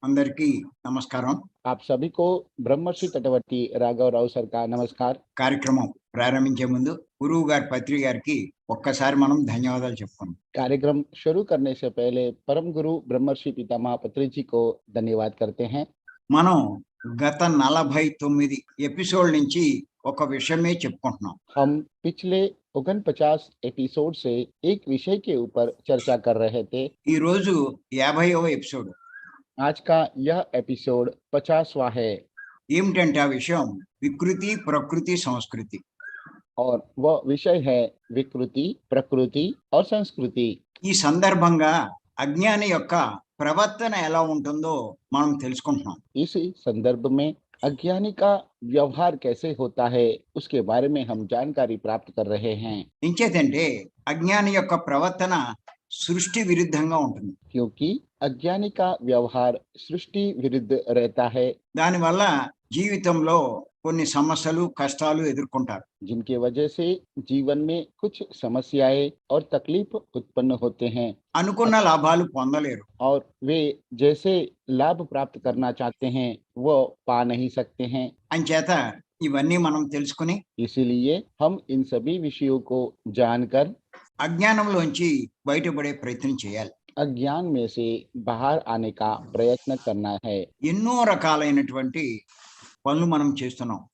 అందరికీ నమస్కారం. आप सभी को ब्रह्मर्षि तटवर्ती राघव राव सर का नमस्कार। కార్యక్రమం ప్రారంభించే ముందు గురువు గారి పత్రి గారికి ఒక్కసారి మనం ధన్యవాదాలు చెప్పుకుందాం. कार्यक्रम शुरू करने से पहले परम गुरु ब्रह्मर्षि पितामह पत्री जी को धन्यवाद करते हैं। మనం గత 49 ఎపిసోడ్ నుంచి ఒక విషయమే చెప్పుకుంటున్నాం. हम पिछले 49 एपिसोड से एक विषय के ऊपर चर्चा कर रहे थे। ఈ రోజు 50వ ఎపిసోడ్. आज का यह एपिसोड 50वां है ఏమిటంటే ఆ విషయం వికృతి, ప్రకృతి, సంస్కృతి. और वह विषय है विकृति, प्रकृति और संस्कृति। ఈ సందర్భంగా అజ్ఞాని యొక్క ప్రవర్తన ఎలా ఉంటుందో మనం తెలుసుకుంటున్నాం. इसी संदर्भ में अज्ञानी का व्यवहार कैसे होता है उसके बारे में हम जानकारी प्राप्त कर रहे हैं। ఇంచేతంటే అజ్ఞాని యొక్క ప్రవర్తన సృష్టి విరుద్ధంగా ఉంటుంది. क्योंकि अज्ञानी का व्यवहार सृष्टि विरुद्ध रहता है, దానివల్ల జీవితంలో కొన్ని సమస్యలు, కష్టాలు ఎదుర్కొంటారు. जिनके वजह से जीवन में कुछ समस्याएं और तकलीफ उत्पन्न होते हैं అనుకున్న లాభాలు పొందలేరు. और वे जैसे लाभ प्राप्त करना चाहते हैं वो पा नहीं सकते हैं। అంచేత ఇవన్నీ మనం తెలుసుకుని इसीलिए हम इन सभी विषयों को जानकर అజ్ఞానంలోంచి బయటపడే ప్రయత్నం చేయాలి. अज्ञान में से बाहर आने का प्रयत्न करना है। ఎన్నో రకాలైనటువంటి పనులు మనం చేస్తున్నాం.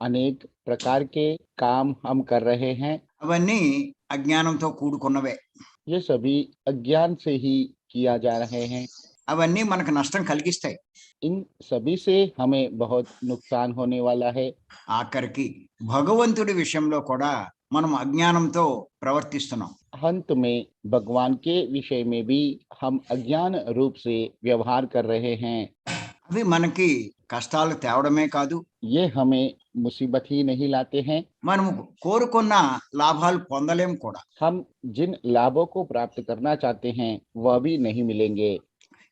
अनेक प्रकार के काम हम कर रहे हैं, అవన్నీ అజ్ఞానంతో కూడుకున్నవే. ये सभी अज्ञान से ही किया जा रहे हैं। అవన్నీ మనకు నష్టం కలిగిస్తాయి. इन सभी से हमें बहुत नुकसान होने वाला है। ఆఖరికి భగవంతుడి విషయంలో కూడా మనం అజ్ఞానంతో ప్రవర్తిస్తున్నాం. अंत में भगवान के विषय में भी हम अज्ञान रूप से व्यवहार कर रहे हैं। అవి మనకి కష్టాలు తేవడమే కాదు, ये हमें मुसीबत ही नहीं लाते हैं, మనము కోరుకున్న లాభాలు పొందలేం కూడా. हम जिन लाभों को प्राप्त करना चाहते हैं वह भी नहीं मिलेंगे।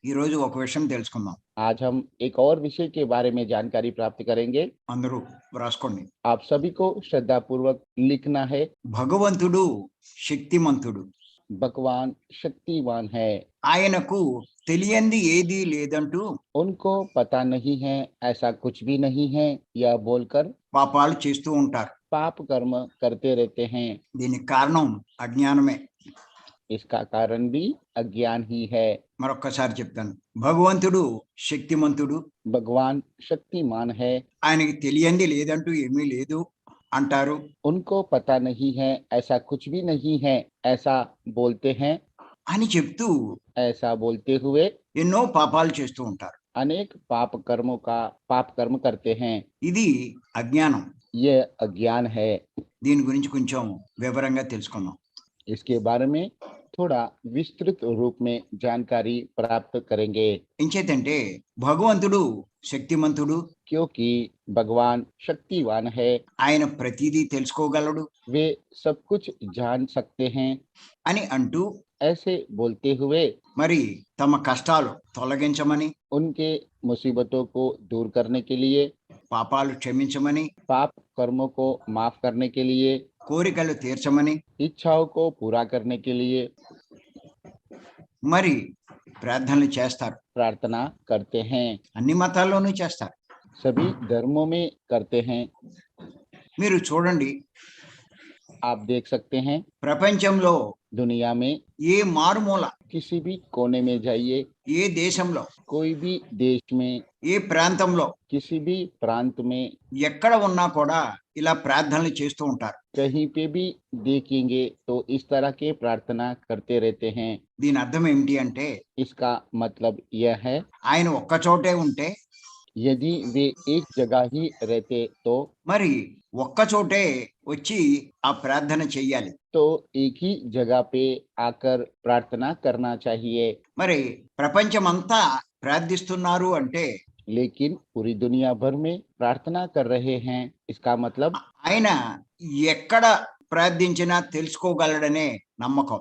ఈ రోజు ఒక విషయం తెలుసుకుందాం. आज हम एक और विषय के बारे में जानकारी प्राप्त करेंगे। అందరూ రాసుకోండి. आप सभी को श्रद्धा पूर्वक लिखना है। భగవంతుడు శక్తిమంతుడు. भगवान शक्तिवान है, ఆయనకు తెలియంది ఏదీ లేదంటూ उनको पता नहीं है ऐसा कुछ भी नहीं है यह बोलकर పాపాలు చేస్తూ ఉంటారు. पाप कर्म करते रहते हैं। దీనికి కారణం అజ్ఞానమే. इसका कारण भी अज्ञान ही है। మరొక్కసారి చెప్తాను. భగవంతుడు శక్తిమంతుడు, भगवान शक्तिमान है, ఆయనకి తెలియంది లేదంటూ ఏమీ లేదు అంటారు. उनको पता नहीं है ऐसा कुछ भी नहीं है ऐसा बोलते हैं। అని చెప్తూ ऐसा बोलते हुए ఎన్నో పాపాలు చేస్తూ ఉంటారు. अनेक पाप कर्म करते हैं। ఇది అజ్ఞానం. ये अज्ञान है। దీని గురించి కొంచెం వివరంగా తెలుసుకుందాం. इसके बारे में थोड़ा विस्तृत रूप में जानकारी प्राप्त करेंगे। ఎంచేతంటే భగవంతుడు శక్తిమంతుడు, क्योंकि भगवान शक्तिवान है, ఆయన ప్రతిదీ తెలుసుకోగలడు वे सब कुछ जान सकते हैं। అని అంటూ ऐसे बोलते हुए మరి తమ కష్టాలు తొలగించమని, उनके मुसीबतों को दूर करने के लिए, పాపాలు క్షమించమని, पाप कर्मों को माफ करने के लिए, కోరికలు తీర్చమని इच्छाओं को पूरा करने के लिए మరి ప్రార్థనలు చేస్తారు. प्रार्थना करते हैं। అన్ని మతాల్లోనూ చేస్తారు. सभी धर्मों में करते हैं। మీరు చూడండి, आप देख सकते हैं ప్రపంచంలో दुनिया में ఏ మారుమూల, किसी भी कोने में जाइए, ఏ దేశంలో, कोई भी देश में, ఏ ప్రాంతంలో, किसी भी प्रांत में, ఎక్కడ ఉన్నా కూడా ఇలా ప్రార్థనలు చేస్తూ ఉంటారు. कहीं पे भी देखेंगे तो इस तरह के प्रार्थना करते रहते हैं। దీని అర్థం ఏమిటి అంటే, इसका मतलब यह है ఆయన ఒక్క చోటే ఉంటే यदि वे एक जगह ही रहते तो మరి ఒక్క చోటే వచ్చి ఆ ప్రార్థన చెయ్యాలి. तो एक ही जगह पे आकर प्रार्थना करना चाहिए। మరి ప్రపంచమంతా ప్రార్థిస్తున్నారు అంటే लेकिन पूरी दुनिया भर में प्रार्थना कर रहे हैं, इसका मतलब ఆయన ఎక్కడ ప్రార్థించినా తెలుసుకోగలడనే నమ్మకం.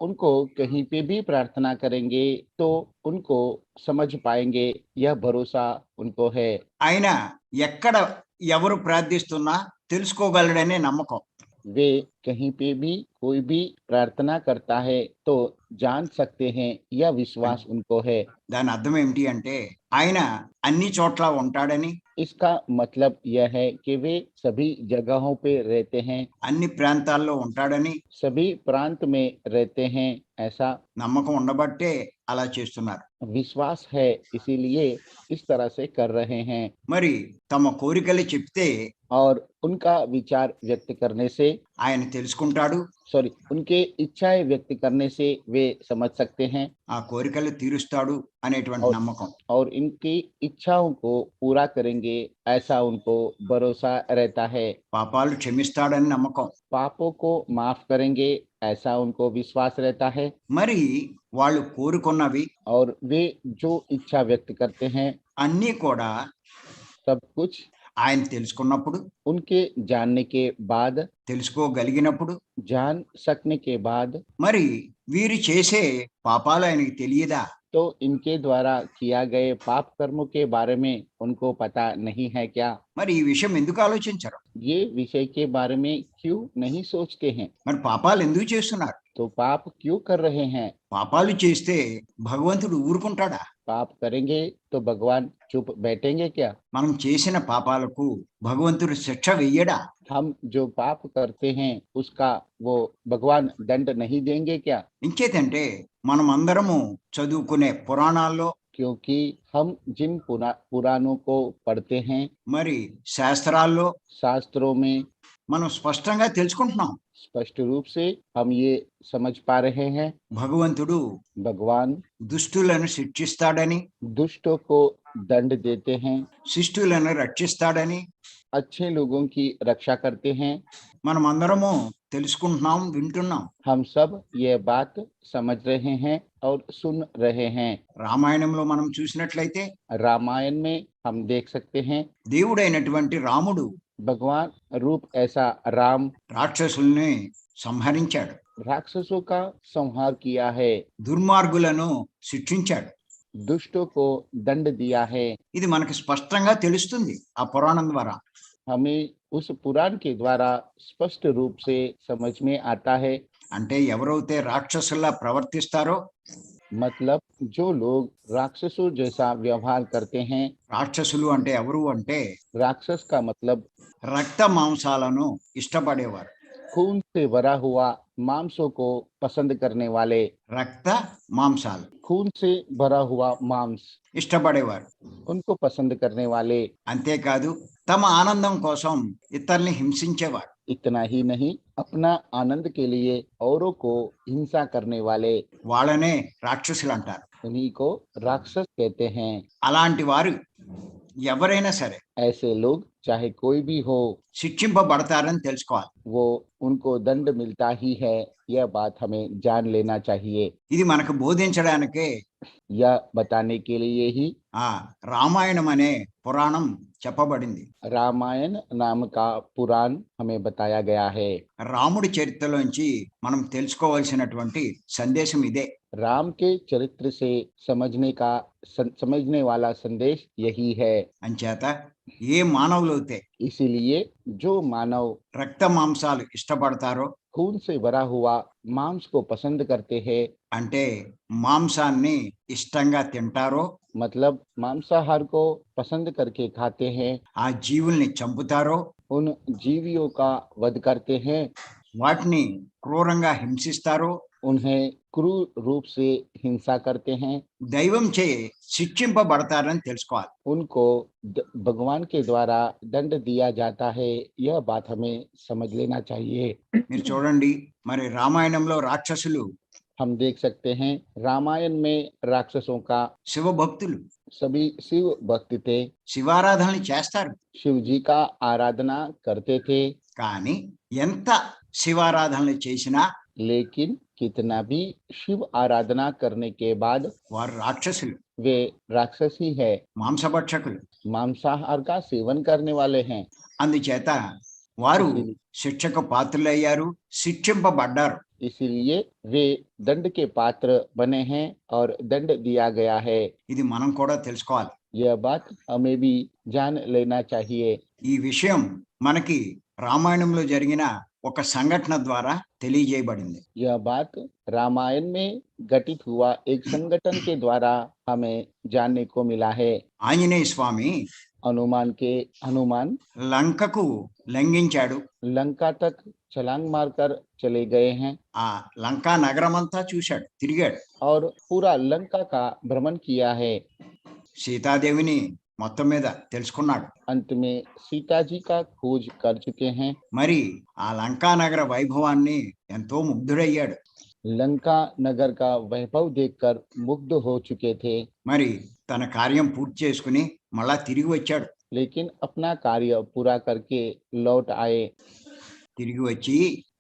उनको कहीं पे भी प्रार्थना करेंगे तो उनको समझ पाएंगे, यह भरोसा उनको है। ఆయన ఎక్కడ ఎవరు ప్రార్థిస్తున్నా తెలుసుకోగలడనే నమ్మకం. वे कहीं पे भी कोई भी प्रार्थना करता है तो जान सकते हैं यह विश्वास उनको है। దాని అర్థం ఏమిటి అంటే ఆయన అన్ని చోట్ల ఉంటాడని, इसका मतलब यह है कि वे सभी जगहों पे रहते हैं, అన్ని ప్రాంతాల్లో ఉంటాడని सभी प्रांत में रहते हैं, ऐसा నమ్మకం ఉండబట్టే అలా చేస్తున్నారు. विश्वास है, इसीलिए इस तरह से कर रहे हैं। మరి తమ కోరికలు చెప్తే और उनका विचार व्यक्त करने से ఆయన తెలుసుకుంటాడు, उनके इच्छाएं व्यक्त करने से वे समझ सकते हैं ఆ కోరికలు తీరుస్తాడు అనేటువంటి और నమ్మకం. और इनकी इच्छाओं को पूरा करेंगे, ऐसा उनको भरोसा रहता है। పాపాలు క్షమిస్తాడని నమ్మకం. पापों को माफ करेंगे, ऐसा उनको विश्वास रहता है। మరి వాళ్ళు కోరుకున్నవి और वे जो इच्छा व्यक्त करते हैं అన్నీ కూడా सब कुछ ఆయన తెలుసుకున్నప్పుడు, उनके जानने के बाद, తెలుసుకోగలిగినప్పుడు, जान सकने के बाद, మరి వీరు చేసే పాపాలు ఆయనకి తెలియదా? तो इनके द्वारा किया गए पाप कर्मों के बारे में उनको पता नहीं है क्या? మరి ఈ విషయం ఎందుకు ఆలోచించరు? ये विषय के बारे में क्यों नहीं सोचते हैं? మరి పాపాలు ఎందుకు చేస్తున్నారు? तो पाप क्यों कर रहे हैं? పాపాలు చేస్తే భగవంతుడు ఊరుకుంటాడా? पाप करेंगे तो भगवान चुप बैठेंगे क्या? మనం చేసిన పాపాలకు భగవంతుడు శిక్ష వెయ్యడా? हम जो पाप करते हैं उसका वो भगवान दंड नहीं देंगे क्या? ఇంకేతంటే మనం అందరము చదువుకునే పురాణాల్లో, क्योंकि हम जिन पुराणों को पढ़ते हैं, మరి శాస్త్రాల్లో शास्त्रों में మనం స్పష్టంగా తెలుసుకుంటున్నాం, स्पष्ट रूप से हम ये समझ पा रहे हैं భగవంతుడు भगवान దుష్టులను శిక్షిస్తాడని, दुष्टों को दंड देते हैं, శిష్టులను రక్షిస్తాడని अच्छे लोगों की रक्षा करते हैं। మనం అందరము తెలుసుకుంటున్నాం, వింటున్నాం. हम सब ये बात समझ रहे हैं और सुन रहे हैं। రామాయణంలో మనం చూసినట్లయితే रामायण में हम देख सकते हैं దేవుడైనటువంటి రాముడు भगवान रूप ऐसा राम రాక్షసుల్ని సంహరించాడు, राक्षसों का संहार किया है, దుర్మార్గులను శిక్షించాడు. दुष्टों को दंड दिया है। ఇది మనకి స్పష్టంగా తెలుస్తుంది ఆ పురాణం ద్వారా. हमें उस पुराण के द्वारा स्पष्ट रूप से समझ में आता है। అంటే ఎవరైతే రాక్షసుల్లా ప్రవర్తిస్తారో, मतलब जो लोग राक्षसों जैसा व्यवहार करते हैं, రాక్షసులు అంటే ఎవరు అంటే राक्षस का मतलब రక్త మాంసాలను ఇష్టపడేవారు. खून से भरा हुआ मांसों को पसंद करने वाले, రక్త మాంసాలు खून से भरा हुआ मांस ఇష్టపడేవారు. उनको पसंद करने वाले। అంతేకాదు తమ ఆనందం కోసం ఇతరుల్ని హింసించేవారు. इतना ही नहीं, अपना आनंद के लिए औरों को हिंसा करने वाले, వాళ్ళనే రాక్షసులు అంటారు. उन्हीं को राक्षस कहते हैं। అలాంటి వారు ఎవరైనా సరే ऐसे लोग चाहे कोई भी हो, శిక్షింపబడతారని తెలుసుకోవాలి. वो उनको दंड मिलता ही है, यह बात हमें जान लेना चाहिए। ఇది మనకు బోధించడానికే यह बताने के लिए ही ఆ రామాయణం అనే పురాణం చెప్పబడింది. रामायण नाम का पुराण हमें बताया गया है। రాముడి చరిత్రలోంచి మనం తెలుసుకోవాల్సినటువంటి సందేశం ఇదే. राम के चरित्र से समझने वाला संदेश यही है। అంచేత ఏ మానవులైతే इसीलिए जो मानव రక్త మాంసాలు ఇష్టపడతారో, खून से भरा हुआ मांस को पसंद करते हैं, అంటే మాంసాన్ని ఇష్టంగా తింటారో, मतलब मांसाहार को पसंद करके खाते हैं, ఆ జీవుల్ని చంపుతారో, उन जीवियों का वध करते हैं, వాటిని క్రూరంగా హింసిస్తారో, उन्हें क्रूर रूप से हिंसा करते हैं, దైవం చే శిక్షింపబడతారని తెలుసుకోవాలి. उनको भगवान के द्वारा दंड दिया जाता है, यह बात हमें समझ लेना चाहिए। మీరు చూడండి, మరి రామాయణంలో రాక్షసులు हम देख सकते हैं रामायण में राक्षसों का శివభక్తులు, सभी शिव भक्त थे, శివారాధనలు చేస్తారు. शिव जी का आराधना करते थे, కానీ ఎంత శివారాధనలు చేసినా लेकिन कितना भी शिव आराधना करने के बाद వారు రాక్షసులు, वे राक्षस ही है, మాంసభక్షకులు. मांसाहार का सेवन करने वाले हैं। అందుచేత వారు శిక్షకు పాత్రులయ్యారు, శిక్షింపబడ్డారు. इसीलिए वे दंड के पात्र बने हैं और दंड दिया गया है। ఇది మనం కూడా తెలుసుకోవాలి. यह बात हमें भी जान लेना चाहिए। ఈ విషయం మనకి రామాయణంలో జరిగిన ఒక సంఘటన ద్వారా తెలియజేయబడింది. यह बात रामायण में घटित हुआ एक संगठन के द्वारा हमें जानने को मिला है। ఆంజనేయ స్వామి हनुमान లంకకు లంఘించాడు. लंका तक छलांग मारकर चले गए हैं ఆ లంకా నగరమంతా చూశాడు, తిరిగాడు. और पूरा लंका का भ्रमण किया है। సీతాదేవిని మొత్తం మీద తెలుసుకున్నాడు. अंत में सीता जी का खोज कर चुके हैं। మరి ఆ లంకా నగర వైభవాన్ని ఎంతో ముగ్ధుడయ్యాడు. लंका नगर का वैभव देखकर मुग्ध हो चुके थे, మరి తన కార్యం పూర్తి చేసుకుని మళ్ళా తిరిగి వచ్చాడు. लेकिन अपना कार्य पूरा करके लौट आए। తిరిగి వచ్చి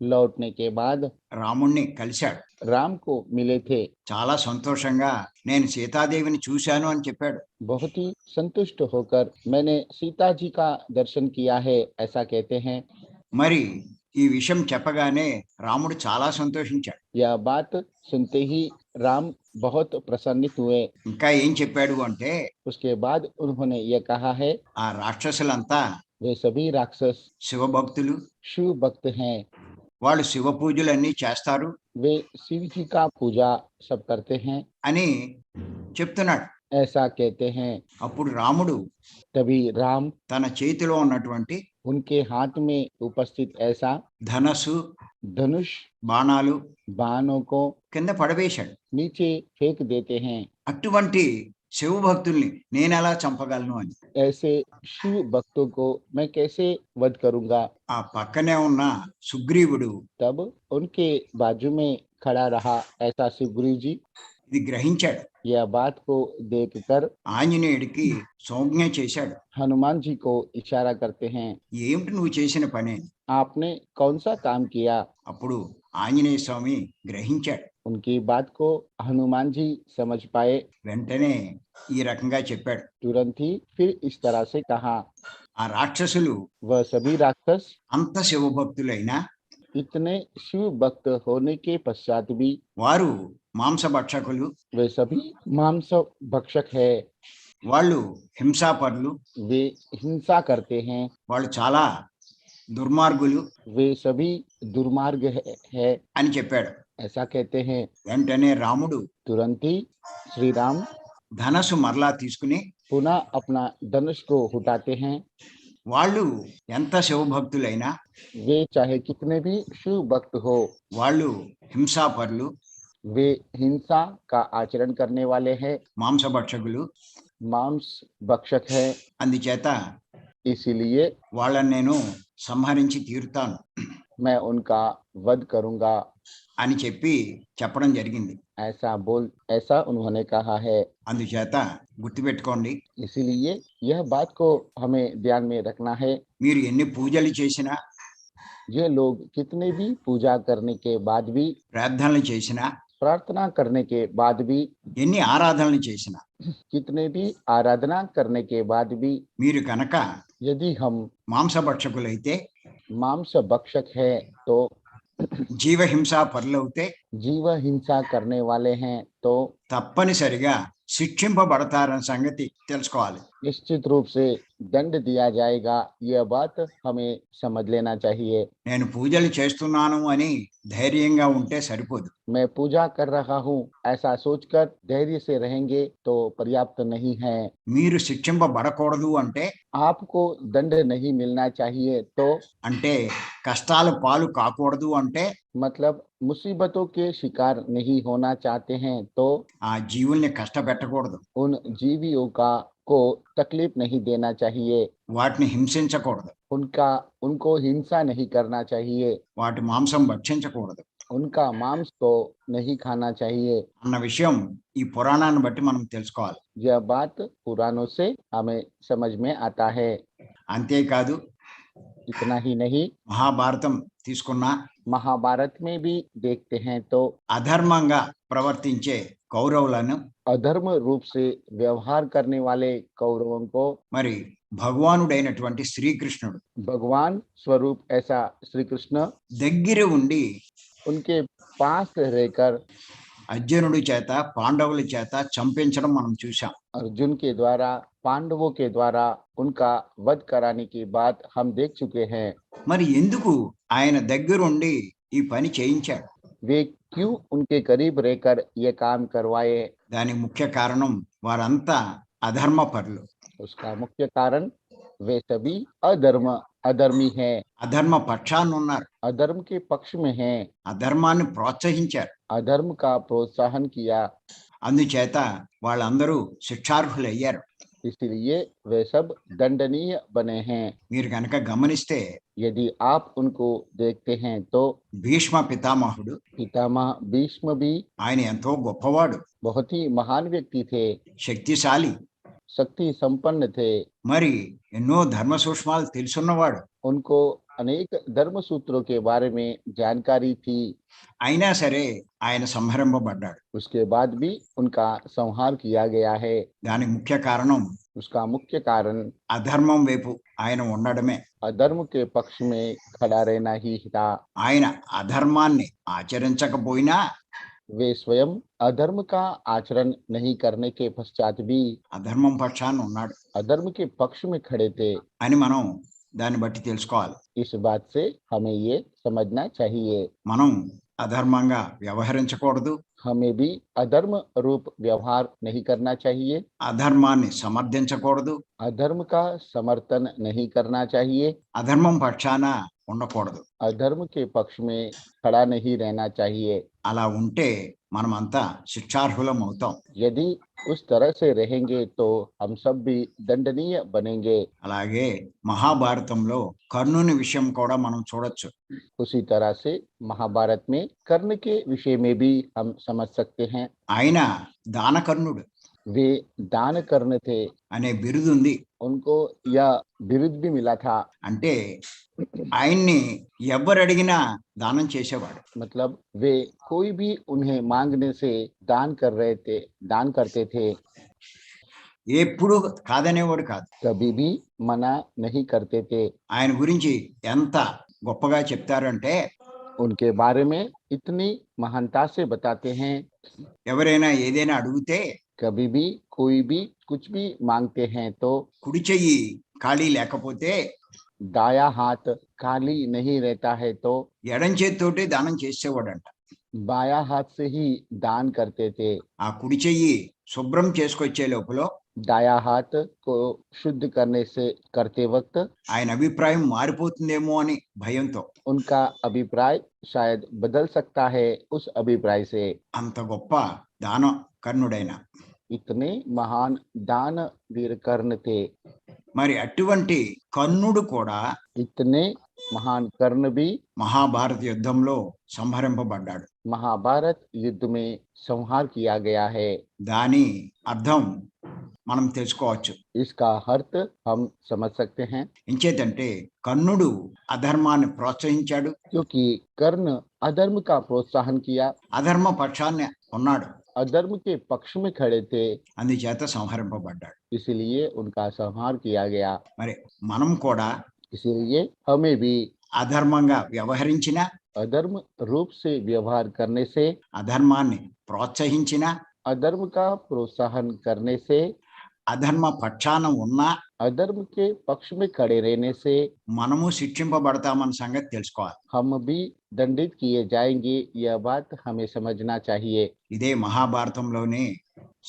लौटने के बाद రాముణ్ణి కలిశాడు. राम को मिले थे। చాలా సంతోషంగా నేను సీతాదేవిని చూశాను అని చెప్పాడు. बहुत ही संतुष्ट होकर मैंने सीता जी का दर्शन किया है, ऐसा कहते हैं। మరి ఈ విషయం చెప్పగానే రాముడు చాలా సంతోషించాడు. यह बात सुनते ही राम बहुत प्रसन्नित हुए। ఇంకా ఏం చెప్పాడు అంటే, उसके बाद उन्होंने यह कहा है, ఆ రాక్షసులంతా वे सभी राक्षस శివభక్తులు, शिव भक्त हैं, వాళ్ళు శివ పూజలన్నీ చేస్తారు वे शिव जी का पूजा सब करते हैं, అని చెప్తున్నాడు. ऐसा कहते हैं। అప్పుడు రాముడు तभी राम తన చేతిలో ఉన్నటువంటి उनके हाथ में उपस्थित ऐसा ధనస్సు, धनुष బాణాలు बाणों को కింద పడవేశాడు. नीचे फेंक देते हैं। అటువంటి శివభక్తుల్ని నేనెలా చంపగలను అని. ऐसे शिव भक्तों को मैं कैसे वध करूंगा। ఆ పక్కనే ఉన్న సుగ్రీవుడు तब उनके बाजू में खड़ा रहा ऐसा सुग्रीव जी ఇది గ్రహించాడు. यह बात को देखकर ఆంజనేయుడికి సంజ్ఞ చేశాడు. हनुमान जी को इशारा करते हैं, ఏమిటి నువ్వు చేసిన పని? आपने कौन सा काम किया। అప్పుడు ఆంజనేయ స్వామి గ్రహించాడు. उनकी बात को हनुमान जी समझ पाए। వెంటనే ఈ రకంగా చెప్పాడు. तुरंत ही फिर इस तरह से कहा, ఆ రాక్షసులు वह सभी राक्षस అంత శివభక్తులైనా इतने शिव भक्त होने के पश्चात भी వారు మాంసభక్షకులు, वे सभी मांस भक्षक है, వాళ్ళు హింసాపరులు, वे हिंसा करते हैं, వాళ్ళు చాలా దుర్మార్గులు वे सभी दुर्मार्ग है అని చెప్పాడు. ऐसा कहते हैं। వెంటనే రాముడు तुरंत ही श्री राम ధనస్సు మరలా తీసుకుని पुनः अपना धनुष को उठाते हैं। వాళ్ళు ఎంత శివభక్తులైనా वे चाहे कितने भी शिव भक्त हो, వాళ్ళు హింసాపరులు, वे हिंसा का आचरण करने वाले हैं, మాంసభక్షకులు. मांस भक्षक है, అందుచేత इसीलिए వాళ్ళని నేను సంహరించి తీరుతాను मैं उनका वध करूंगा, అని చెప్పడం జరిగింది. ऐसा उन्होंने कहा है। అందుచేత గుర్తుపెట్టుకోండి, इसीलिए यह बात को हमें ध्यान में रखना है। మీరు ఎన్ని పూజలు చేసినా, ये लोग कितने भी पूजा करने के बाद भी, ప్రార్థనలు చేసినా, प्रार्थना करने के बाद भी, ఎన్ని ఆరాధనలు చేసినా, कितने भी आराधना करने के बाद भी, మీరు కనుక यदि हम మాంసభక్షకులైతే, मांस भक्षक है तो, జీవహింసా పరులవుతే जीव हिंसा करने वाले हैं तो తప్పనిసరిగా శిక్షింపబడతారన్న సంగతి తెలుసుకోవాలి. निश्चित रूप से दंड दिया जाएगा। यह बात हमें समझ लेना चाहिए। నేను పూజలు చేస్తున్నాను అని ధైర్యంగా ఉంటే సరిపోదు. मैं पूजा कर रहा हूँ ऐसा सोचकर धैर्य से रहेंगे तो पर्याप्त नहीं है। మీరు శిక్షింపబడకూడదు అంటే, आपको दंड नहीं मिलना चाहिए तो, అంటే కష్టాల పాలు కాకూడదు అంటే, मतलब मुसीबतों के शिकार नहीं होना चाहते हैं तो ఆ జీవుల్ని కష్టపెట్టకూడదు, उन जीवियों को तकलीफ नहीं देना चाहिए, వాటిని హింసించకూడదు, उनको हिंसा नहीं करना चाहिए, వాటి మాంసం భక్షించకూడదు उनका मांस को नहीं खाना चाहिए। అన్న విషయం ఈ పురాణాన్ని బట్టి మనం తెలుసుకోవాలి. यह बात पुराणों से हमें समझ में आता है। అంతేకాదు, इतना ही नहीं, మహాభారతం తీసుకున్నా महाभारत में भी देखते हैं तो అధర్మంగా ప్రవర్తించే కౌరవులను, अधर्म रूप से व्यवहार करने वाले कौरवों को మరి భగవానుడైనటువంటి శ్రీకృష్ణుడు भगवान स्वरूप ऐसा श्री कृष्ण దగ్గర ఉండి उनके पास रहकर అర్జునుడి చేత పాండవుల చేత చంపించడం మనం చూసాం. अर्जुन के द्वारा पांडवों के द्वारा उनका वध कराने की बात हम देख चुके हैं। మరి ఎందుకు ఆయన దగ్గరుండి ఈ పని చేయించాడు? वे क्यों उनके करीब रहकर ये काम करवाए? దానికి ముఖ్య కారణం వారంతా అధర్మపరులు. उसका मुख्य कारण वे सभी अधर्मी हैं, అధర్మ పక్షాన ఉన్నారు. अधर्म के पक्ष में हैं, అధర్మాన్ని ప్రోత్సహించారు. अधर्म का प्रोत्साहन किया, అందుచేత వాళ్ళందరూ శిక్షార్హులయ్యారు. इसलिए वे सब दंडनीय बने हैं। మీరు కనుక గమనిస్తే यदि आप उनको देखते हैं तो భీష్మ పితామహుడు पितामह भीष्म भी ఆయన ఎంతో గొప్పవాడు, बहुत ही महान व्यक्ति थे, శక్తిశాలి, शक्ति संपन्न थे। మరి ఎన్నో ధర్మ సూక్ష్మాలు తెలుసున్నవాడు. उनको अनेक धर्म सूत्रों के बारे में जानकारी थी, అయినా సరే ఆయన సంహరింపబడ్డాడు. उसके बाद भी उनका संहार किया गया है। దానికి ముఖ్య కారణం उसका मुख्य कारण అధర్మం వైపు ఆయన ఉండడమే. अधर्म के पक्ष में खड़ा रहना ही था। ఆయన అధర్మాన్ని ఆచరించకపోయినా वे स्वयं अधर्म का आचरण नहीं करने के पश्चात भी అధర్మం పక్షాన ఉన్నాడు अधर्म के पक्ष में खड़े थे। అని మనం దాన్ని బట్టి తెలుసుకోవాలి. इस बात से हमें ये समझना चाहिए, మనం అధర్మంగా వ్యవహరించకూడదు, हमें भी अधर्म रूप व्यवहार नहीं करना चाहिए, అధర్మాన్ని సమర్థించకూడదు, अधर्म का समर्थन नहीं करना चाहिए, అధర్మం పక్షాన ఉండకూడదు. अधर्म के पक्ष में खड़ा नहीं रहना चाहिए। అలా ఉంటే మనమంతా శిక్షార్హులం అవుతాం. यदि उस तरह से रहेंगे तो हम सब भी दंडनीय बनेंगे। అలాగే మహాభారతంలో కర్ణుని విషయం కూడా మనం చూడొచ్చు. उसी तरह से महाभारत में कर्ण के विषय में भी हम समझ सकते हैं। ఆయన దానకర్ణుడు वे दान कर्ण थे, అనే బిరుదుంది. उनको यह बिरुद भी मिला था, అంటే ఆయన్ని ఎవరు అడిగినా దానం చేసేవాడు. मतलब वे कोई भी उन्हें मांगने से दान करते थे, ఎప్పుడు కాదనేవాడు కాదు. कभी भी मना नहीं करते थे। ఆయన గురించి ఎంత గొప్పగా చెప్తారంటే उनके बारे में इतनी महानता से बताते हैं, ఎవరైనా ఏదైనా అడిగితే कभी भी कोई भी कुछ भी मांगते हैं तो కుడి చెయ్యి ఖాళీ లేకపోతే दाया हाथ खाली नहीं रहता है तो ఎడం చేతితోటి దానం చేసేవాడంట. बाया हाथ से ही दान करते थे। ఆ కుడి చెయ్యి శుభ్రం చేసుకొచ్చే లోపల दाया हाथ को शुद्ध करते वक्त ఆయన అభిప్రాయం మారిపోతుందేమో అని భయంతో उनका अभिप्राय शायद बदल सकता है उस अभिप्राय से। అంత గొప్ప దాన కర్ణుడైన इतने महान दान वीर कर्ण थे, మరి అటువంటి కర్ణుడు కూడా इतने महान कर्ण भी మహాభారత యుద్ధంలో సంహరింపబడ్డాడు. महाभारत युद्ध में संहार किया गया है। దాని అర్థం మనం తెలుసుకోవచ్చు. इसका अर्थ हम समझ सकते हैं, ఇంచేతంటే కర్ణుడు అధర్మాన్ని ప్రోత్సహించాడు, क्योंकि कर्ण अधर्म का प्रोत्साहन किया, అధర్మ పక్షాన్ని ఉన్నాడు, अधर्म के पक्ष में खड़े थे, అందుచేత సంహరింపబడ్డాడు. इसलिए उनका संहार किया गया। మరి మనం కూడా इसलिए हमें भी అధర్మంగా వ్యవహరించిన, अधर्म रूप से व्यवहार करने से, అధర్మాన్ని ప్రోత్సహించిన, अधर्म का प्रोत्साहन करने से, అధర్మ పక్షాన ఉన్నా अधर्म के पक्ष में खड़े रहने से మనము శిక్షింపబడతామన్న సంగతి తెలుసుకోవాలి. हम भी दंडित किए जाएंगे, यह बात हमें समझना चाहिए। ఇదే మహాభారతంలోని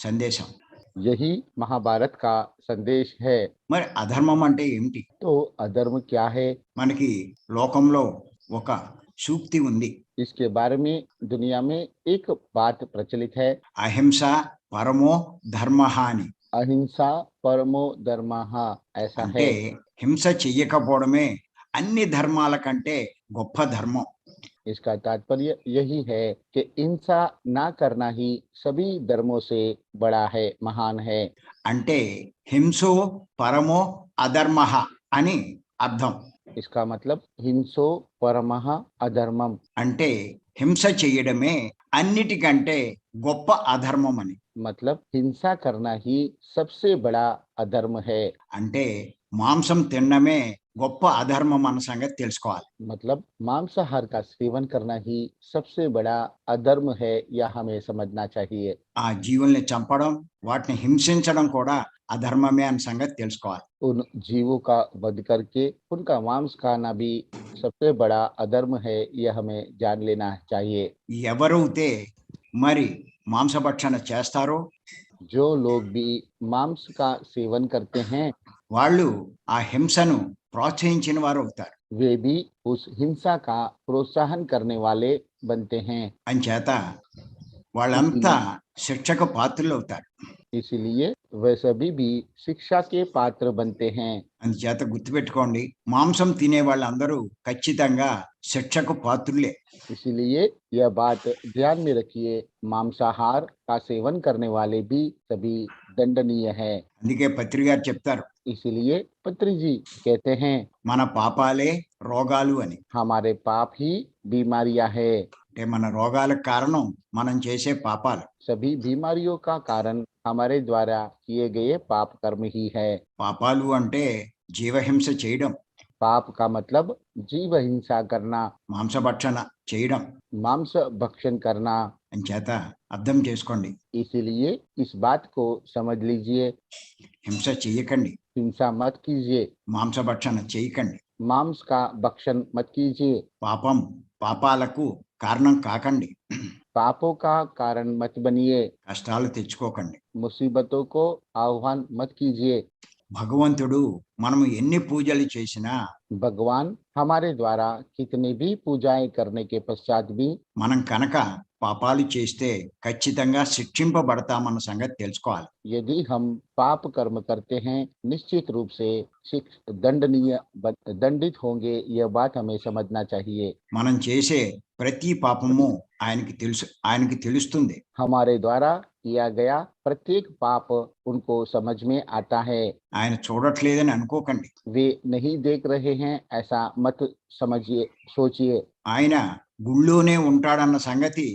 సందేశం. यही महाभारत का संदेश है। మరి అధర్మం అంటే ఏమిటి? तो अधर्म क्या है? మనకి లోకంలో ఒక సూక్తి ఉంది. इसके बारे में दुनिया में एक बात प्रचलित है, అహింస పరమో ధర్మః అని. अहिंसा परमो धर्मः। ऐसा అంటే है, హింస చెయ్యకపోవడమే అన్ని ధర్మాల కంటే గొప్ప ధర్మం. इसका तात्पर्य यही है कि हिंसा ना करना ही सभी धर्मों से बड़ा है, महान है। అంటే హింసో పరమో అధర్మః అని అర్థం. इसका मतलब हिंसो परमः अधर्मम, అంటే హింస చెయ్యడమే అన్నిటికంటే గొప్ప అధర్మం అని. मतलब हिंसा करना ही सबसे बड़ा अधर्म है। అంటే మాంసం తినడమే గొప్ప అధర్మం అన్న సంగతి తెలుసుకోవాలి. मतलब मांसाहार का सेवन करना ही सबसे बड़ा अधर्म है, यह हमें समझना चाहिए। ఆ జీవుల్ని చంపడం, వాటిని హింసించడం కూడా అధర్మమే అన్న సంగతి తెలుసుకోవాలి. उन जीवों का वध करके उनका मांस खाना भी सबसे बड़ा अधर्म है, यह हमें जान लेना चाहिए। ఎవరైతే మరి మాంసభక్షణ చేస్తారో जो लोग भी मांस का सेवन करते हैं వాళ్ళు ఆ హింసను ప్రోత్సహించిన వారు అవుతారు. वे भी उस हिंसा का प्रोत्साहन करने वाले बनते हैं। అంచేత వాళ్ళంతా శిక్షకు పాత్రులు అవుతారు. इसलिए वे सभी भी शिक्षा के पात्र बनते हैं। అందుచేత గుర్తుపెట్టుకోండి, మాంసం తినే వాళ్ళందరూ ఖచ్చితంగా శిక్షకు పాత్రులే. इसलिए यह बात ध्यान में रखिए, मांसाहार का सेवन करने वाले भी सभी दंडनीय है। అందుకే పత్రి గారు చెప్తారు, इसलिए पत्री जी कहते हैं, మన పాపాలే రోగాలు అని. हमारे पाप ही बीमारियां है। అంటే మన రోగాలకు కారణం మనం చేసే పాపాలు. सभी बीमारियों का कारण हमारे द्वारा किए गए पाप कर्म ही है। పాపాలు అంటే జీవహింస చేయడం, पाप का मतलब जीव हिंसा करना, మాంసభక్షణ చేయడం. मांस भक्षण करना। అంచేత అర్థం చేసుకోండి, इसीलिए इस बात को समझ लीजिए, హింస చేయకండి, हिंसा मत कीजिए, మాంసభక్షణ చేయకండి, मांस का भक्षण मत कीजिए, పాపాలకు కారణం కాకండి, पापों का कारण मत बनिए, కష్టాలు తెచ్చుకోకండి. मुसीबतों को आह्वान मत कीजिए। భగవంతుడు మనము ఎన్ని పూజలు చేసినా भगवान हमारे द्वारा कितनी भी पूजाएं करने के पश्चात भी మనం కనుక పాపాలు చేస్తే ఖచ్చితంగా శిక్షింపబడతామన్న సంగతి తెలుసుకోవాలి. यदि हम पाप कर्म करते हैं, निश्चित रूप से दंडित होंगे, यह बात हमें समझना चाहिए। మనం చేసే ప్రతి పాపము ఆయనకి తెలుస్తుంది. हमारे द्वारा किया गया प्रत्येक पाप उनको समझ में आता है। ఆయన చూడట్లేదని అనుకోకండి. वे नहीं देख रहे हैं ऐसा मत समझिए, सोचिए। ఆయన గుళ్ళోనే ఉంటాడన్న సంగతి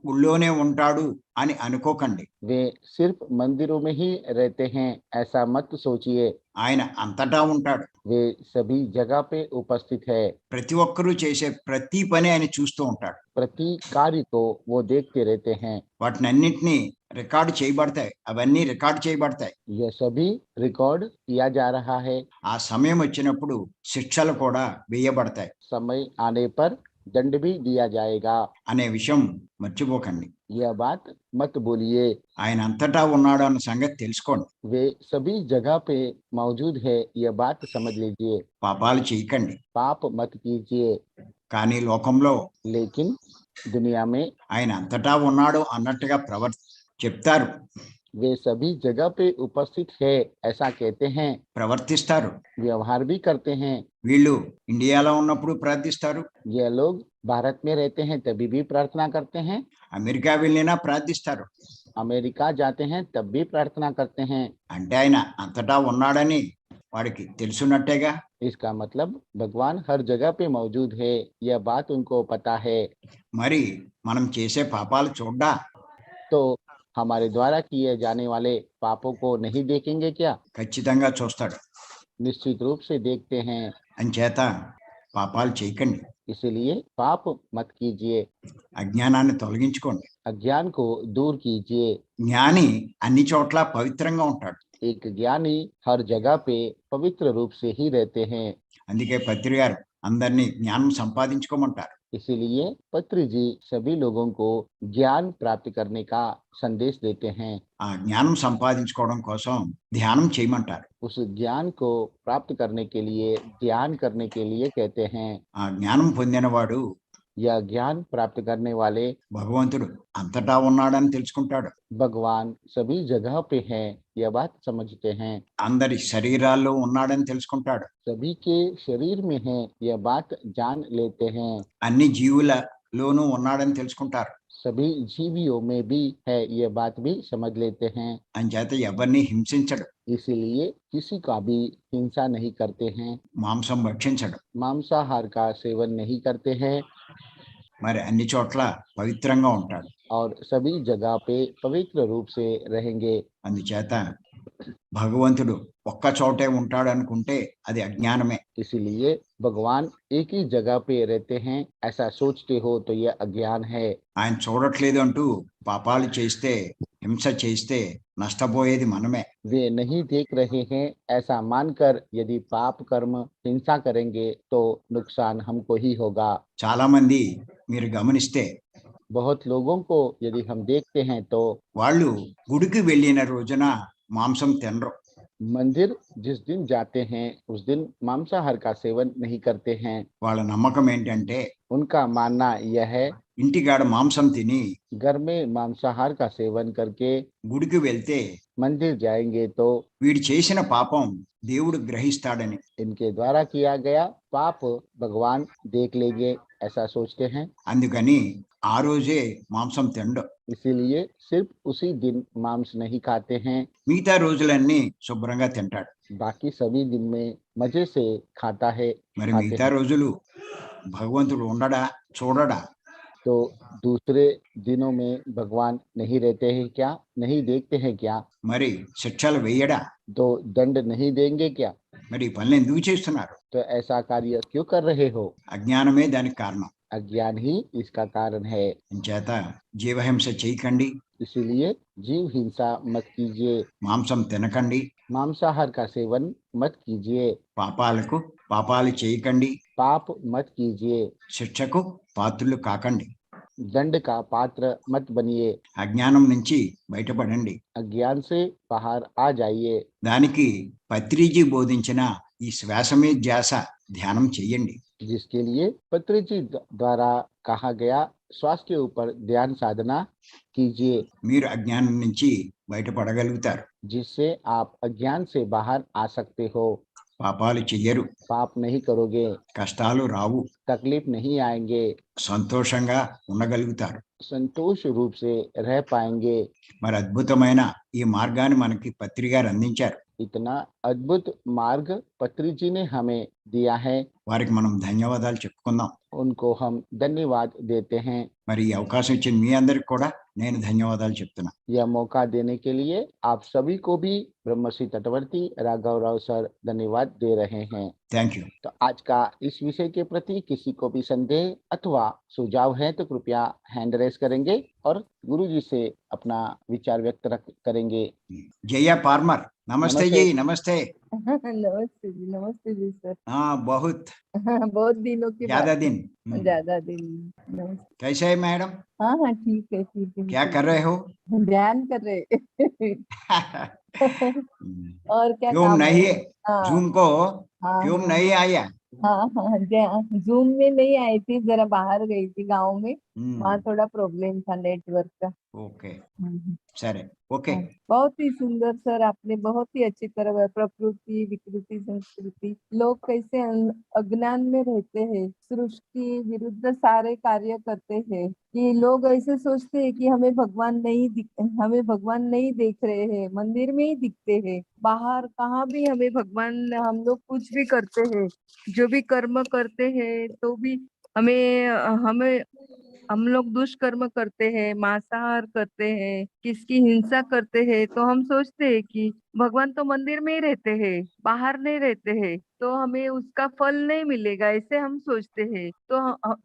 గుళ్ళోనే ఉంటాడు అని అనుకోకండి. वे सिर्फ मंदिरों में ही रहते हैं ऐसा मत सोचिए। ఆయన అంతటా ఉంటాడు. वे सभी जगह पे उपस्थित है। ప్రతి ఒక్కరూ చేసే ప్రతి పని ఆయన చూస్తూ ఉంటాడు. प्रति कार्य को वो देखते रहते हैं। వాటినన్నిటినీ రికార్డు చేయబడతాయి, అవన్నీ రికార్డు చేయబడతాయి. यह सभी रिकॉर्ड किया जा रहा है। ఆ సమయం వచ్చినప్పుడు శిక్షలు కూడా వేయబడతాయి समय आने पर दंड भी दिया जाएगा, అనే విషయం మర్చిపోకండి. यह बात मत बोलिए। ఆయన అంతటా ఉన్నాడు అన్న సంగతి తెలుసుకోండి. वे सभी जगह पे मौजूद है, यह बात समझ लीजिए। పాపాలు చేయకండి, पाप मत कीजिए, కానీ లోకంలో लेकिन दुनिया में ఆయన అంతటా ఉన్నాడు అన్నట్టుగా చెప్తారు, वे सभी जगह पे उपस्थित है ऐसा कहते हैं, ప్రవర్తిస్తారు. व्यवहार भी करते हैं। వీళ్ళు ఇండియాలో ఉన్నప్పుడు ప్రార్థిస్తారు, यह लोग भारत में रहते हैं तभी भी प्रार्थना करते हैं, అమెరికా వెళ్ళినా ప్రార్థిస్తారు. अमेरिका जाते हैं तब भी प्रार्थना करते हैं। అంటే ఆయన అంతటా ఉన్నాడని వాడికి తెలుసున్నట్టేగా. इसका मतलब भगवान हर जगह पे मौजूद है, यह बात उनको पता है। మరి మనం చేసే పాపాలు చూడ్డా? तो हमारे द्वारा किए जाने वाले पापों को नहीं देखेंगे क्या? ఖచ్చితంగా చూస్తాడు. निश्चित रूप से देखते हैं। అంచేత పాపాలు చేయకండి, इसलिए पाप मत कीजिए, అజ్ఞానాన్ని తొలగించుకోండి. अज्ञान को दूर कीजिए। జ్ఞాని అన్ని చోట్ల పవిత్రంగా ఉంటాడు. एक ज्ञानी हर जगह पे पवित्र रूप से ही रहते हैं। అందుకే పత్రి గారు అందరినీ జ్ఞానం సంపాదించుకోమంటారు. इसीलिए पत्री जी सभी लोगों को ज्ञान प्राप्त करने का संदेश देते हैं। ఆ జ్ఞానం సంపాదించుకోవడం కోసం ధ్యానం చేయమంటారు. उस ज्ञान को प्राप्त करने के लिए ध्यान करने के लिए कहते हैं। ఆ జ్ఞానం పొందినవాడు यह ज्ञान प्राप्त करने वाले భగవంతుడు అంతటా ఉన్నాడని తెలుసుకుంటాడు. भगवान सभी जगह पे हैं, यह बात समझते हैं। అందరి శరీరాల్లో ఉన్నాడని తెలుసుకుంటాడు. सभी के शरीर में है, यह बात जान लेते हैं। అన్ని జీవులలోనూ ఉన్నాడని తెలుసుకుంటారు. सभी जीवियों में भी है, यह बात भी समझ लेते हैं। అంచేత ఎవరిని హింసించడు, इसलिए किसी का भी हिंसा नहीं करते हैं, మాంసం భక్షించడు. मांसाहार का सेवन नहीं करते हैं మరి అన్ని చోట్ల పవిత్రంగా ఉంటాడు. और सभी जगह पे पवित्र रूप से रहेंगे। అందుచేత భగవంతుడు ఒక్క చోటే ఉంటాడు అనుకుంటే అది అజ్ఞానమే. इसीलिए भगवान एक ही जगह पे रहते हैं, ऐसा सोचते हो तो यह अज्ञान है। ఆయన చూడట్లేదు అంటూ పాపాలు చేస్తే, హింస చేస్తే నష్టపోయేది మనమే. वे नहीं देख रहे हैं ऐसा मानकर यदि पाप कर्म हिंसा करेंगे तो नुकसान हमको ही होगा। చాలా మంది మీరు గమనిస్తే बहुत लोगों को यदि हम देखते हैं तो వాళ్ళు గుడికి వెళ్ళిన రోజున మాంసం తినరు. मंदिर जिस दिन जाते हैं उस दिन मांसाहार का सेवन नहीं करते हैं। వాళ్ళ నమ్మకం ఏంటంటే उनका मानना यह है ఇంటికాడ మాంసం తిని घर में मांसाहार का सेवन करके గుడికి వెళ్తే मंदिर जाएंगे तो వీడు చేసిన పాపం దేవుడు గ్రహిస్తాడని. इनके द्वारा किया गया पाप भगवान देख लेंगे, ऐसा सोचते हैं। అందుకని ఆ రోజే మాంసం తినడు. इसीलिए सिर्फ उसी दिन मांस नहीं खाते हैं, మిగతా రోజులన్నీ శుభ్రంగా తింటాడు. बाकी सभी दिन में मजे से खाता है, మరి खाते మిగతా हैं। రోజులు భగవంతుడు ఉండడా, చూడడా? तो दूसरे दिनों में भगवान नहीं रहते हैं क्या, नहीं देखते हैं क्या? మరి శిక్షలు వేయడా? तो दंड नहीं देंगे क्या? మరి ఈ పనులు ఎందుకు చేస్తున్నారు? तो ऐसा कार्य क्यों कर रहे हो? అజ్ఞానమే దానికి కారణం. अज्ञान ही इसका कारण है। చేత జీవహింస చేయకండి, इसीलिए जीव हिंसा मत कीजिए, మాంసం తినకండి, मांसाहार का सेवन मत कीजिए, పాపాలు చేయకండి, पाप मत कीजिए, శిక్షకు పాత్రులు కాకండి. दंड का पात्र मत बनिए, అజ్ఞానం నుంచి బయటపడండి. अज्ञान से बाहर आ जाइए। దానికి పత్రిజీ బోధించిన ఈ శ్వాసమే ధ్యాస ధ్యానం చెయ్యండి. जिसके लिए पत्री जी द्वारा कहा गया श्वास के ऊपर ध्यान साधना कीजिए, మీరు అజ్ఞానం నుంచి బయటపడగలుగుతారు. जिससे आप अज्ञान से बाहर आ सकते हो। పాపాలు చెయ్యరు, पाप नहीं करोगे, కష్టాలు రావు, तकलीफ नहीं आएंगे, సంతోషంగా ఉండగలుగుతారు. संतोष रूप से रह पाएंगे। మరి అద్భుతమైన ఈ మార్గాన్ని మనకి పత్రి గారు అందించారు. इतना अद्भुत मार्ग पत्री जी ने हमें दिया है, వారికి మనం ధన్యవాదాలు చెప్పుకుందాం. उनको हम धन्यवाद देते हैं। మరి ఈ అవకాశం ఇచ్చిన మీ అందరికి కూడా నేను ధన్యవాదాలు చెప్తున్నా. यह मौका देने के लिए आप सभी को भी ब्रह्मश्री तटवर्ती राघव राव सर धन्यवाद दे रहे हैं। Thank you. तो आज का इस विषय के प्रति किसी को भी संदेह अथवा सुझाव है तो कृपया हैंड रेस करेंगे और गुरु जी से अपना विचार व्यक्त करेंगे। జయ ఫార్మర్ నమస్తే नमस्ते। जी, नमस्ते. नमस्ते जी सर। हाँ, बहुत बहुत दिनों के ज्यादा बाद। दिन. ज्यादा दिन। नमस्ते। कैसे है मैडम? हाँ हाँ ठीक है ठीक है। क्या कर रहे हो? ध्यान कर रहे। और क्या क्यों काम नहीं है? हाँ जूम को हाँ क्यों हाँ नहीं आया? हाँ हाँ जूम में नहीं आई थी, जरा बाहर गई थी गांव में, वहाँ हम्म, थोड़ा प्रॉब्लम था नेटवर्क का। ओके, हम्म। सरे, ओके. हाँ, बहुत ही सुंदर सर, आपने बहुत ही अच्छी तरह प्रकृति विकृति संस्कृति लोग कैसे अज्ञान में रहते हैं, सृष्टि विरुद्ध सारे कार्य करते हैं, कि लोग ऐसे सोचते हैं कि हमें भगवान नहीं देख रहे हैं, मंदिर में ही दिखते हैं, बाहर कहाँ भी हमें भगवान, हम लोग कुछ भी करते हैं, जो भी कर्म करते हैं तो भी हमें हमें हम लोग दुष्कर्म करते हैं, मांसाहार करते हैं, किसकी हिंसा करते हैं, तो हम सोचते हैं कि भगवान तो मंदिर में ही रहते हैं, बाहर नहीं रहते हैं, तो हमें उसका फल नहीं मिलेगा, ऐसे हम सोचते हैं। तो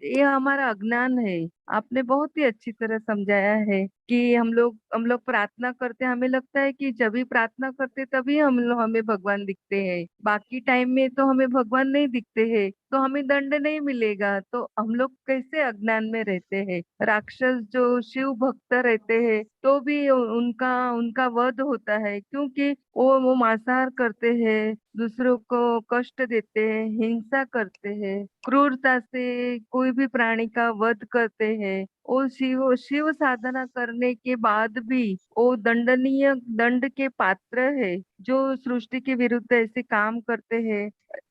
ये हमारा अज्ञान है। आपने बहुत ही अच्छी तरह समझाया है कि हम लोग प्रार्थना करते हैं, हमें लगता है कि जब भी प्रार्थना करते तभी हमें भगवान दिखते हैं, बाकी टाइम में तो हमें भगवान नहीं दिखते हैं, तो हमें दंड नहीं मिलेगा। तो हम लोग कैसे अज्ञान में रहते हैं। राक्षस जो शिव भक्त रहते हैं तो भी उनका उनका वध होता है, क्योंकि वो मांसाहार करते हैं, दूसरों को कष्ट देते हैं, हिंसा करते हैं, क्रूरता से कोई भी प्राणी का वध करते हैं। वो शिव साधना करने के बाद भी वो दंडनीय दंड के पात्र है। जो सृष्टि के विरुद्ध ऐसे काम करते हैं,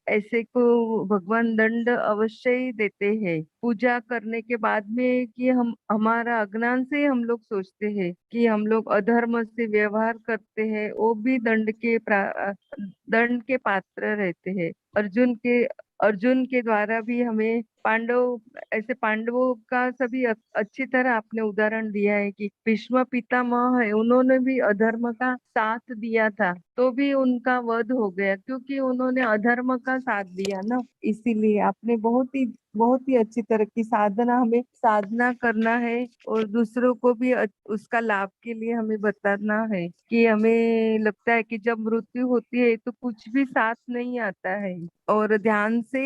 ऐसे को भगवान दंड अवश्य ही देते हैं। पूजा करने के बाद में कि हम हमारा अज्ञान से हम लोग सोचते हैं कि हम लोग अधर्म से व्यवहार करते हैं, वो भी दंड के पात्र रहते हैं। अर्जुन के द्वारा भी हमें पांडव ऐसे पांडवों का सभी अच्छी तरह आपने उदाहरण दिया है कि भीष्म पितामह है, उन्होंने भी अधर्म का साथ दिया था तो भी उनका वध हो गया क्योंकि उन्होंने अधर्म का साथ दिया ना। इसीलिए आपने बहुत ही अच्छी तरह की साधना, हमें साधना करना है और दूसरों को भी उसका लाभ के लिए हमें बताना है कि हमें लगता है कि जब मृत्यु होती है तो कुछ भी साथ नहीं आता है और ध्यान से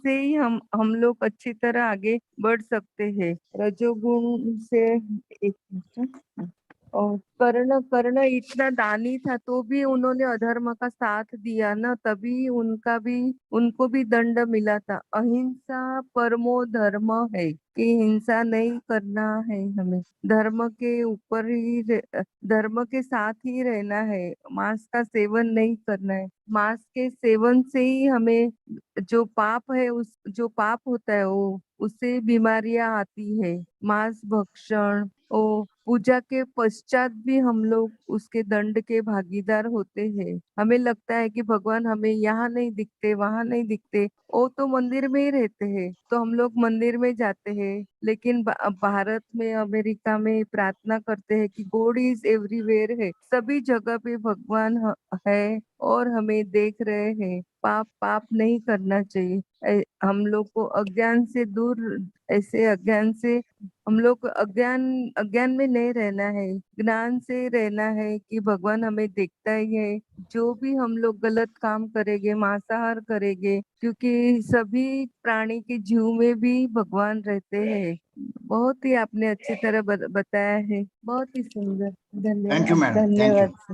ही हम लोग अच्छी तरह आगे बढ़ सकते हैं। रजोगुण से एक मिनट। और कर्ण कर्ण इतना दानी था तो भी उन्होंने अधर्म का साथ दिया ना, तभी उनको भी दंड मिला था। अहिंसा परमो धर्म है कि हिंसा नहीं करना है, हमें धर्म के ऊपर ही धर्म के साथ ही रहना है, मांस का सेवन नहीं करना है। मांस के सेवन से ही हमें जो पाप है, उस जो पाप होता है वो उससे बीमारियां आती है। मांस भक्षण ओ पूजा के पश्चात भी हम लोग उसके दंड के भागीदार होते हैं। हमें लगता है कि भगवान हमें यहाँ नहीं दिखते, वहां नहीं दिखते, वो तो मंदिर में ही रहते हैं तो हम लोग मंदिर में जाते हैं, लेकिन भारत में अमेरिका में प्रार्थना करते हैं कि गॉड इज एवरीवेयर है, सभी जगह पे भगवान है और हमें देख रहे हैं। पाप पाप नहीं करना चाहिए। हम लोग को अज्ञान से दूर, ऐसे अज्ञान से हम लोग अज्ञान अज्ञान में नहीं रहना है, ज्ञान से रहना है कि भगवान हमें देखता ही है। जो भी हम लोग गलत काम करेंगे, मांसाहार करेंगे, क्योंकि सभी प्राणी के जीव में भी भगवान रहते हैं। बहुत ही आपने अच्छी तरह बताया है, बहुत ही सुंदर। थैंक यू धन्यवाद मैडम, थैंक यू। धन्यवाद सर।